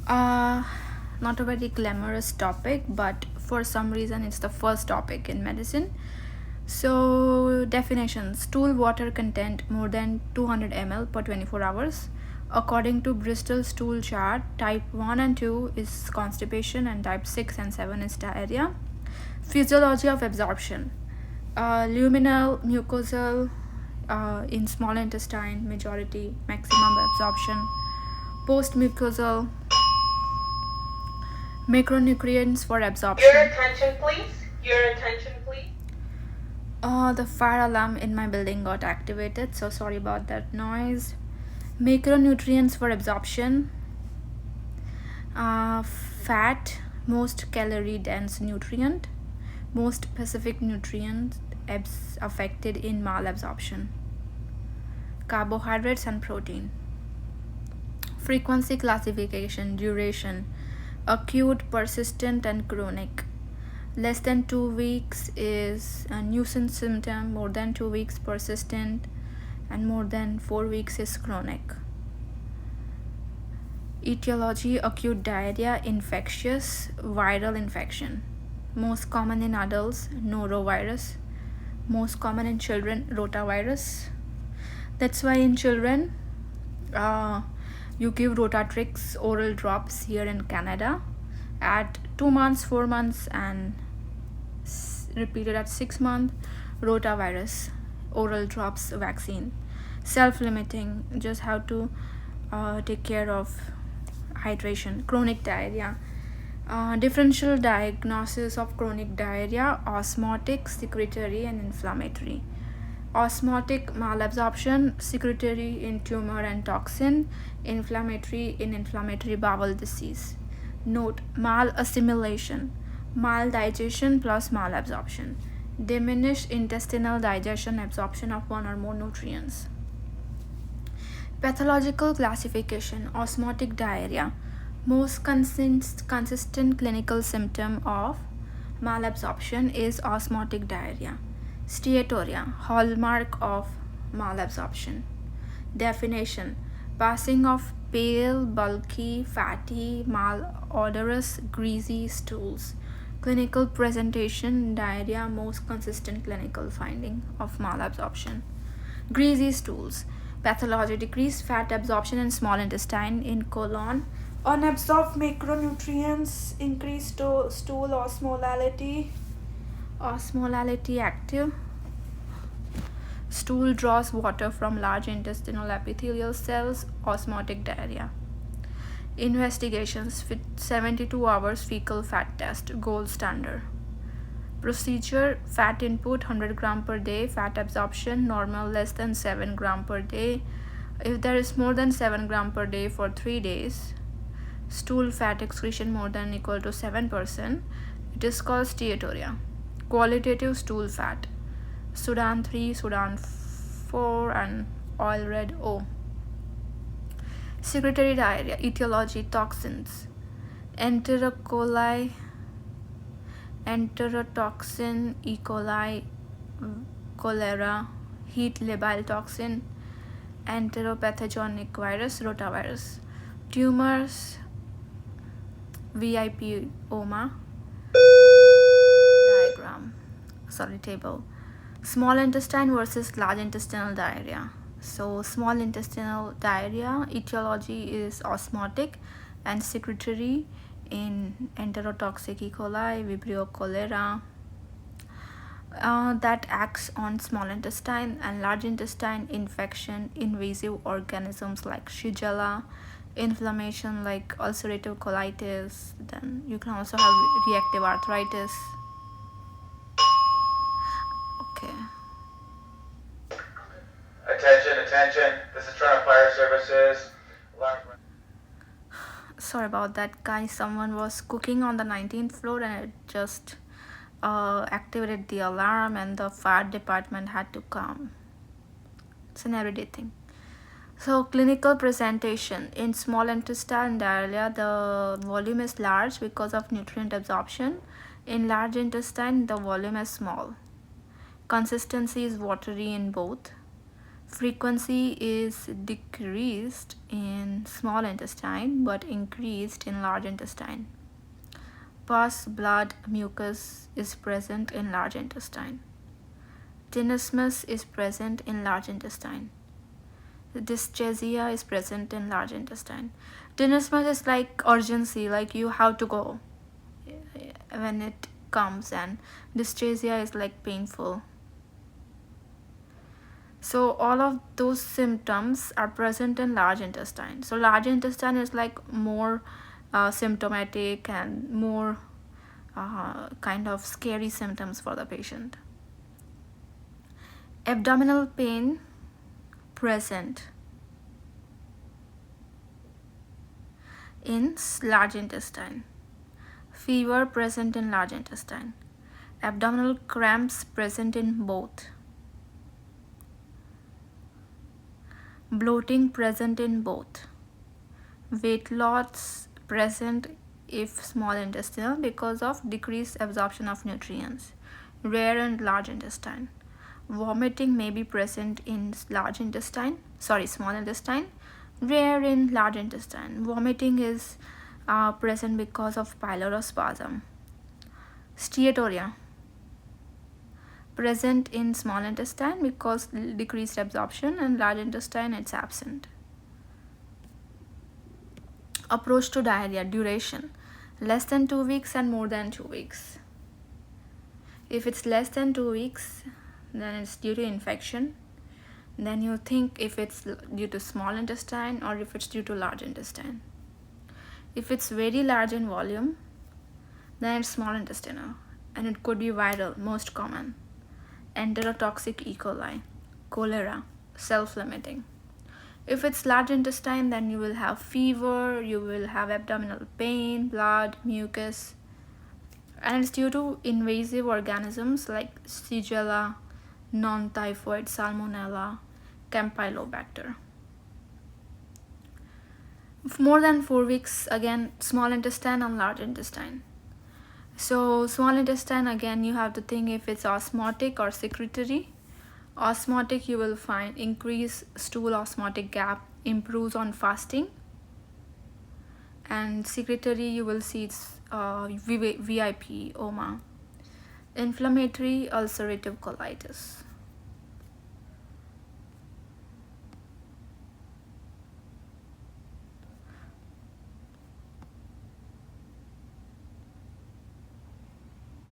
Uh, Not a very glamorous topic, but for some reason it's the first topic in medicine. So, definitions: stool water content more than 200 ml per 24 hours. According to Bristol stool chart, type 1 and 2 is constipation, and type 6 and 7 is diarrhea. Physiology of absorption: luminal, mucosal, in small intestine, majority, maximum absorption. Post mucosal, macronutrients for absorption. Your attention, please. Your attention, please. The fire alarm in my building got activated, so sorry about that noise. Macronutrients for absorption: fat, most calorie dense nutrient, most specific nutrient affected in malabsorption. Carbohydrates and protein. Frequency classification: duration, acute, persistent, and chronic. Less than 2 weeks is a nuisance symptom, more than 2 weeks persistent, and more than 4 weeks is chronic. Etiology: acute diarrhea, infectious, viral infection. Most common in adults, norovirus. Most common in children, rotavirus. That's why in children, you give Rotatrix oral drops here in Canada at 2 months, 4 months, and repeated at 6 months. Rotavirus oral drops vaccine. Self-limiting, just have to take care of hydration. Chronic diarrhea. Differential diagnosis of chronic diarrhea: osmotic, secretory, and inflammatory. Osmotic, malabsorption, secretory in tumor and toxin, inflammatory in inflammatory bowel disease. Note: malassimilation, maldigestion plus malabsorption, diminished intestinal digestion, absorption of one or more nutrients. Pathological classification: osmotic diarrhea, most consistent clinical symptom of malabsorption is osmotic diarrhea. Steatorrhea, hallmark of malabsorption. Definition: passing of pale, bulky, fatty, malodorous, greasy stools. Clinical presentation: diarrhea, most consistent clinical finding of malabsorption. Greasy stools. Pathology: decreased fat absorption in small intestine, in colon. Unabsorbed macronutrients, increased stool osmolality. Osmolality active. Stool draws water from large intestinal epithelial cells. Osmotic diarrhea. Investigations: 72 hours fecal fat test, gold standard. Procedure: fat input 100 gram per day, fat absorption normal less than 7 gram per day. If there is more than 7 gram per day for 3 days, stool fat excretion more than or equal to 7%, it is called steatorrhea. Qualitative stool fat: Sudan 3, Sudan 4, and oil red O. Secretory diarrhea. Etiology: toxins, enterocoli, enterotoxin, E. coli, cholera, heat labile toxin, enteropathogenic virus, rotavirus. Tumors: VIPoma. Diagram, table. Small intestine versus large intestinal diarrhea. So small intestinal diarrhea etiology is osmotic and secretory in enterotoxic E. coli, Vibrio cholera, that acts on small intestine, and large intestine infection, invasive organisms like Shigella, inflammation like ulcerative colitis. Then you can also have reactive arthritis. Okay. Attention. This is Toronto Fire Services. Sorry about that, guys. Someone was cooking on the 19th floor and it just activated the alarm, and the fire department had to come. It's an everyday thing. So, clinical presentation: in small intestine diarrhea, the volume is large because of nutrient absorption. In large intestine, the volume is small. Consistency is watery in both. Frequency is decreased in small intestine but increased in large intestine. Pus, blood, mucus is present in large intestine. Tenesmus is present in large intestine. Dyschezia is present in large intestine. Tenesmus is like urgency, like you have to go when it comes, and dyschezia is like painful. So all of those symptoms are present in large intestine. So large intestine is like more symptomatic and more kind of scary symptoms for the patient. Abdominal pain present in large intestine. Fever present in large intestine. Abdominal cramps present in both. Bloating present in both. Weight loss present if small intestinal because of decreased absorption of nutrients. Rare in large intestine. Vomiting may be present in small intestine. Rare in large intestine. Vomiting is present because of pylorospasm. Steatorrhea present in small intestine because decreased absorption, and large intestine it's absent. Approach to diarrhea. Duration less than 2 weeks and more than 2 weeks. If it's less than 2 weeks, then it's due to infection. Then you think if it's due to small intestine or if it's due to large intestine. If it's very large in volume, then it's small intestinal, and it could be viral, most common. Enterotoxic E. coli, cholera, self-limiting. If it's large intestine, then you will have fever, you will have abdominal pain, blood, mucus, and it's due to invasive organisms like Shigella, non-typhoid Salmonella, Campylobacter. More than 4 weeks, again, small intestine and large intestine. So small intestine, again, you have to think if it's osmotic or secretory. Osmotic, you will find increased stool osmotic gap, improves on fasting, and secretory, you will see it's VIP, OMA. Inflammatory ulcerative colitis.